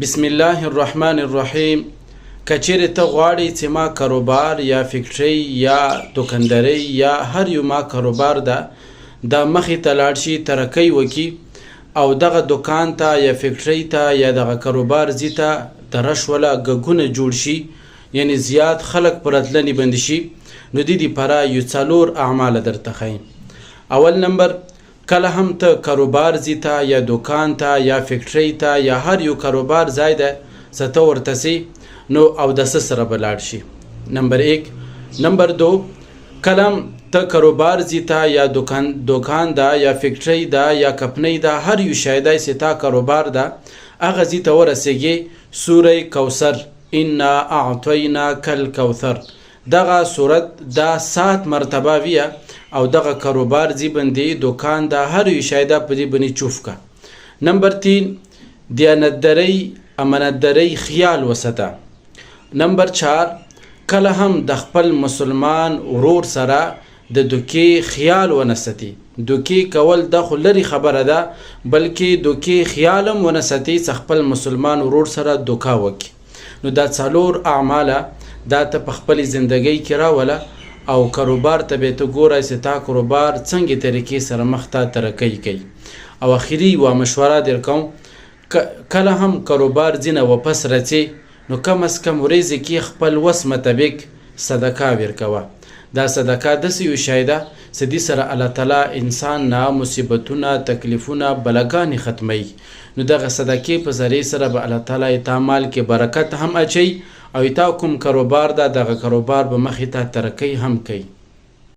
بسم الله الرحمن الرحیم. کچېرې ته غواړې چې ما کاروبار یا فکټرۍ یا دوکاندارۍ یا هر یو ما کاروبار ده دا مخې ته لاړ شي، ترقۍ وکړي او دغه دوکان ته یا فکټرۍ ته یا دغه کاروبار ځي ته د رشوله ګګونه جوړ شي، یعنی زیات خلک پر راتلنې بند شي، نو دې دپاره یو څلور اعماله درته ښیم. اول نمبر، کله هم ته کاروبار ځي ته یا دوکان ته یا فکټرۍ ته یا هر یو کاروبار ځای ده څه ته ورته سي نو اودسه سره به لاړ شي. نمبر ایک. نمبر دو، کله هم ته کاروبار ځي ته یا دوکان ده یا فکټرۍ ده یا کمپنۍ ده، هر یو شی دی چې تا کاروبار ده هغه ځي ته ورسېږي سوره کوثر، انا اعطیناک الکوثر، دغه صورت دا 7 مرتبه ویه او دغه کاروبار زی بندی دوکان دا هر یو شای دا پدی بنی چوف کا. نمبر 3، دیانتداری امانتداری خیال وسته. نمبر 4، کله هم د خپل مسلمان ورور سره د دوکې خیال ونستی. دوکې کول د خو لري خبره ده، بلکې دوکې خیال هم ونستی چې خپل مسلمان ورور سره دوکا وکړي. نو دا څلور اعماله دا ته په خپل زندګۍ کې راوله او کاروبار ته به ته ګورئ چې تا کاروبار څنګه طریقې سره مخ ته ترقۍ کوي. او اخري و مشوره در کوم، کله هم کاروبار ځینه واپس راځي نو کم از کم ورځې کې خپل وس مطابق صدقه ورکوه. دا صدقه داسې یو شی ده چې دې سره الله تعالی انسان نه مصیبتونه تکلیفونه بلاګانې ختموي. نو دغه صدقې په ذریعې سره به الله تعالی تا مال کې برکت هم اچوي او تا کوم کاروبار ده دغه کاروبار به مخې ته ترقۍ هم کوي.